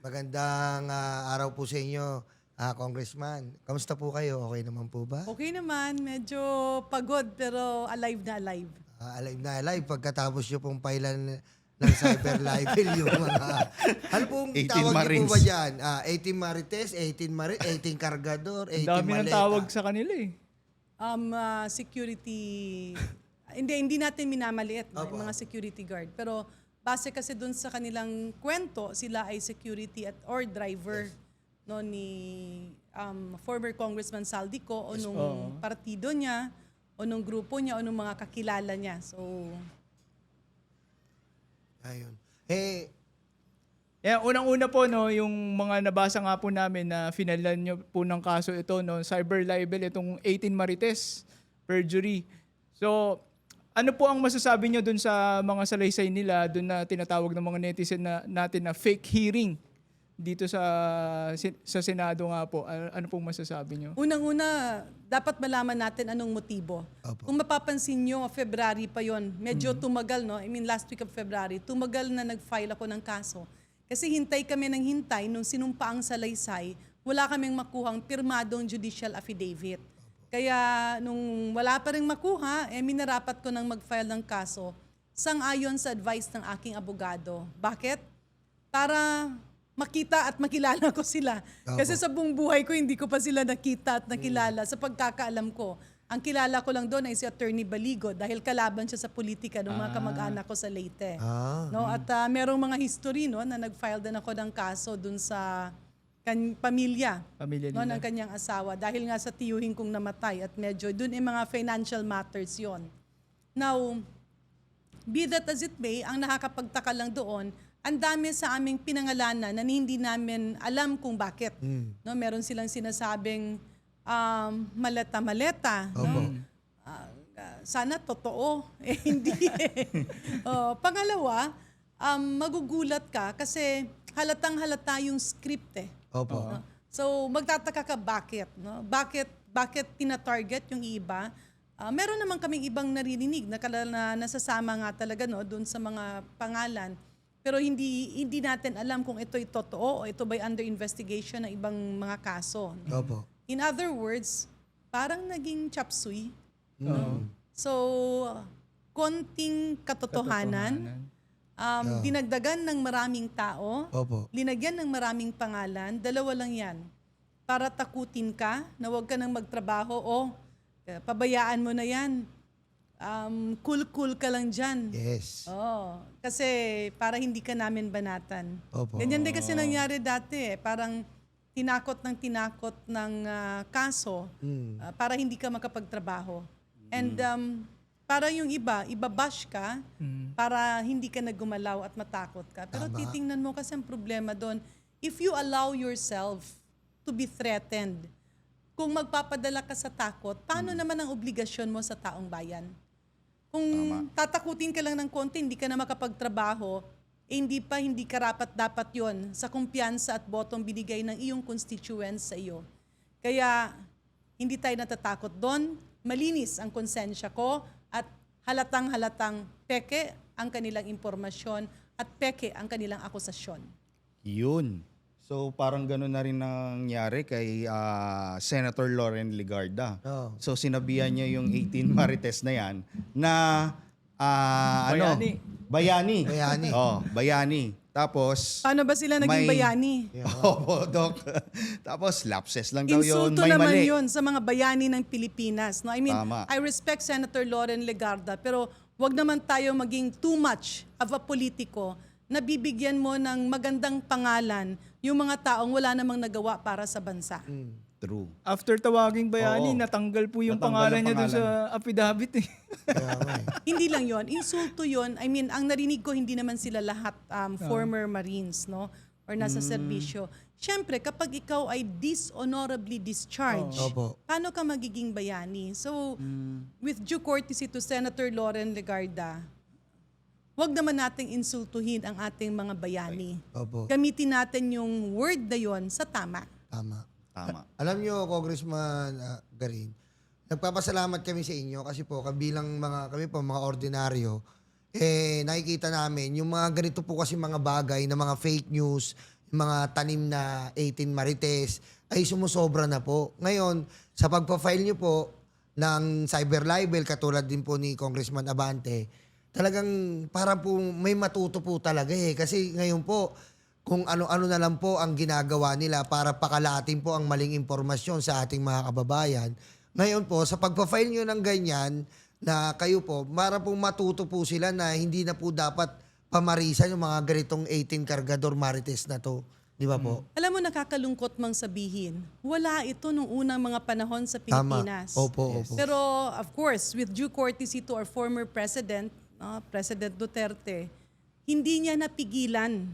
Magandang araw po sa inyo, Congressman. Kamusta po kayo? Okay naman po ba? Okay naman, medyo pagod pero alive na alive. Alive na alive pagkatapos nyo pong pailan ng cyber libel yung mga... Ano pong 18 tawag niyo po Marines. ba dyan? 18 Marites, 18 Cargador, 18 Dami ng Maleta. tawag sa kanila eh. Security, hindi natin minamaliit no, yung Opo. mga security guard. Pero base kasi dun sa kanilang kwento, sila ay security or driver no, ni former Congressman Saldico o nung Oo. partido niya o nung grupo niya o nung mga kakilala niya. So, Ayun. Unang-una po, no, yung mga nabasa nga po namin na finalan nyo po ng kaso ito, no, cyber libel, itong 18 Marites, perjury. So, ano po ang masasabi nyo dun sa mga salaysay nila, dun na tinatawag ng mga netizen natin na fake hearing dito sa Senado nga po? Ano pong masasabi nyo? unang-una, dapat malaman natin anong motibo. Opo. Kung mapapansin nyo, February pa yon, medyo tumagal, no? I mean, last week of February, tumagal na nag-file ako ng kaso. Kasi hintay kami ng hintay nung sinumpa ang salaysay, wala kaming makuhang pirmadong judicial affidavit. Kaya nung wala pa rin makuha, minarapat ko ng mag-file ng kaso sang-ayon sa advice ng aking abogado. Bakit? Para makita at makilala ko sila. Opo. Kasi sa buong buhay ko, hindi ko pa sila nakita at nakilala. Sa pagkakaalam ko, ang kilala ko lang doon ay si Attorney Baligo dahil kalaban siya sa politika ng mga kamag-anak ko sa Leyte. No? At merong mga history no, na nag-file din ako ng kaso doon sa pamilya Pamilya no, nila. ng kanyang asawa dahil nga sa tiyuhin kong namatay at medyo doon ay mga financial matters yon. Now, be that as it may, ang nakakapagtaka lang doon, ang dami sa aming pinangalanan na hindi namin alam kung bakit. No, meron silang sinasabing maleta-maleta. No? Sana totoo. Hindi. Pangalawa, magugulat ka kasi halatang-halata yung script eh. Opo. No? So magtataka ka bakit, no? Bakit tina-target yung iba? Meron naman kaming ibang naririnig na nasasama nga talaga no doon sa mga pangalan. Pero hindi natin alam kung ito'y totoo o ito ba'y under investigation ng ibang mga kaso. No? Opo. In other words, parang naging chop suey. So, konting katotohanan. Dinagdagan ng maraming tao, Opo. linagyan ng maraming pangalan, dalawa lang yan. Para takutin ka na huwag ka nang magtrabaho o pabayaan mo na yan. Cool ka lang dyan. Yes. Kasi para hindi ka namin banatan. Opo. Ganyan din kasi nangyari dati. Parang tinakot ng kaso para hindi ka makapagtrabaho. And para yung ibabash ka para hindi ka nagumalaw at matakot ka. Pero Tama. titingnan mo kasi ang problema doon, if you allow yourself to be threatened, kung magpapadala ka sa takot, paano naman ang obligasyon mo sa taong bayan? Kung tatakutin ka lang ng konti, hindi ka na makapagtrabaho, hindi karapat dapat yon sa kumpiyansa at botong binigay ng iyong constituents sa iyo. Kaya hindi tayo natatakot doon, malinis ang konsensya ko at halatang-halatang peke ang kanilang impormasyon at peke ang kanilang akusasyon. Yun. So parang gano'n na rin nangyari kay Senator Loren Legarda. Oh. So sinabihan niya yung 18 Marites na yan na Bayani. Bayani. Bayani. Bayani. Tapos Paano ba sila naging May- bayani? Opo, Doc. Tapos lapses lang daw yun. Insulto May naman mali. yun sa mga bayani ng Pilipinas. No? I mean, Tama. I respect Senator Loren Legarda, pero wag naman tayo maging too much of a politiko na bibigyan mo ng magandang pangalan yung mga taong wala namang nagawa para sa bansa. True. After tawaging bayani, Oo. natanggal po yung Natanggal pangalan ang niya doon sa pangalan. affidavit eh. Kaya nga eh. Hindi lang yon, insulto yon. I mean, ang narinig ko hindi naman sila lahat former Marines, no? Or nasa serbisyo. Siyempre, kapag ikaw ay dishonorably discharged, Opo. paano ka magiging bayani? So, with due courtesy to Senator Loren Legarda, wag naman nating insultuhin ang ating mga bayani. Opo. Gamitin natin yung word na yon sa tama. Tama. Tama. Alam nyo, Congressman Garin, nagpapasalamat kami sa inyo kasi po kabilang kami po mga ordinaryo, nakikita namin yung mga ganito po kasi mga bagay na mga fake news, mga tanim na 18 Marites ay sumusobra na po. Ngayon, sa pagpa-file nyo po ng cyber libel, katulad din po ni Congressman Abante, talagang parang po may matuto po talaga eh. Kasi ngayon po, kung ano-ano na lang po ang ginagawa nila para pakalatin po ang maling impormasyon sa ating mga kababayan. Ngayon po, sa pagpa-file nyo ng ganyan, na kayo po, para pong matuto po sila na hindi na po dapat pamarisan yung mga ganitong 18 Cargador Marites na to. Di ba po? Alam mo, nakakalungkot mang sabihin, wala ito nung unang mga panahon sa Pilipinas. Opo, opo. Pero of course, with due courtesy to our former president, President Duterte, hindi niya napigilan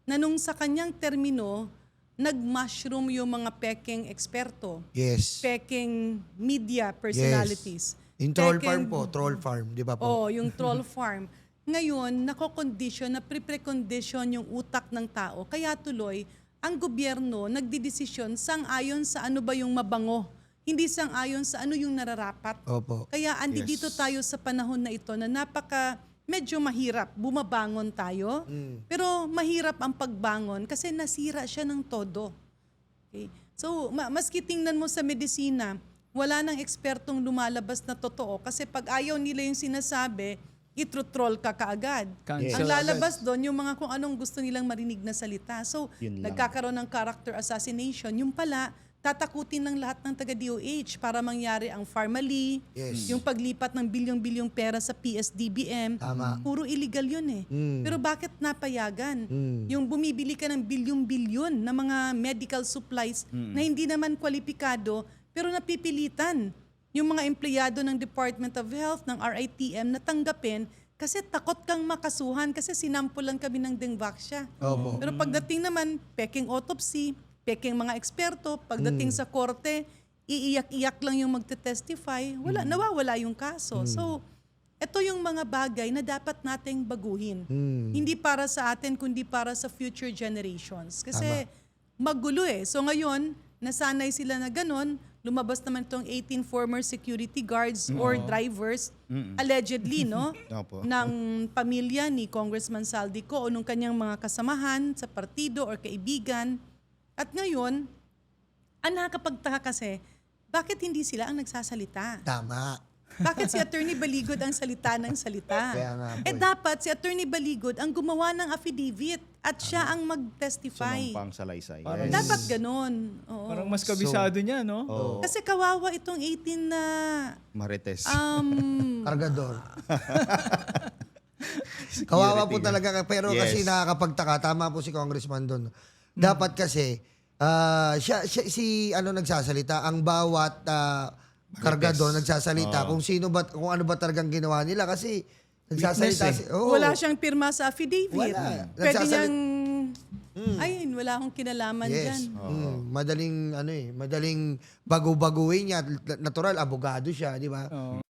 na nung sa kanyang termino, nag-mushroom yung mga peking eksperto, Yes. peking media personalities. Yung troll peking- farm po, troll farm, di ba po? Oh, yung troll farm. Ngayon, nako-condition, na pre-condition yung utak ng tao. Kaya tuloy, ang gobyerno nagdidesisyon sang-ayon sa ano ba yung mabango. Hindi sang-ayon sa ano yung nararapat. Opo. Kaya dito tayo sa panahon na ito na medyo mahirap. Bumabangon tayo, pero mahirap ang pagbangon kasi nasira siya ng todo. Okay? So, maski tingnan mo sa medisina, wala nang ekspertong lumalabas na totoo kasi pag ayaw nila yung sinasabi, itro-troll ka kaagad. Cancel Ang lalabas doon yung mga kung anong gusto nilang marinig na salita. So, Yun lang. nagkakaroon ng character assassination. Yung pala, tatakutin ng lahat ng taga-DOH para mangyari ang Pharmaly, Yes. yung paglipat ng bilyong-bilyong pera sa PSDBM. Tama. Puro illegal yun eh. Pero bakit napayagan? Yung bumibili ka ng bilyong-bilyon na mga medical supplies na hindi naman kwalipikado, pero napipilitan yung mga empleyado ng Department of Health, ng RITM, na tanggapin kasi takot kang makasuhan kasi sinampulan kami ng Dengvaxia. Opo. Pero pagdating naman, peking autopsy, peking mga eksperto, pagdating sa korte, iiyak-iyak lang yung magte-testify, nawawala yung kaso. So, ito yung mga bagay na dapat nating baguhin. Hindi para sa atin, kundi para sa future generations. Kasi magulo eh. So ngayon, nasanay sila na ganun, lumabas naman itong 18 former security guards or drivers, allegedly, no? Opo. ng pamilya ni Congressman Saldico o nung kanyang mga kasamahan sa partido or kaibigan. At ngayon, ang nakakapagtaka kasi, bakit hindi sila ang nagsasalita? Tama. Bakit si Attorney Baligod ang salita ng salita? Kaya nga po eh. Dapat si Attorney Baligod ang gumawa ng affidavit at siya ang mag-testify. Sumampang salaysay. Parang- Dapat ganun. Oo. Parang mas kabisado niya, no? Oo. Kasi kawawa itong 18 na Marites. Cargador. Kawawa po Security. talaga. Pero Yes. kasi nakakapagtaka. Tama po si Congressman doon. Dapat kasi, siya nagsasalita. Ang bawat Cargador nagsasalita. Kung ano ba talagang ginawa nila. Kasi nagsasalita. wala siyang pirma sa affidavit. Wala. Pwede Nagsasalit- niyang, ayun, wala akong kinalaman dyan. Yes. Madaling bago-baguhin niya. Natural, abogado siya, di ba? Oo.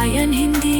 bayan, hindi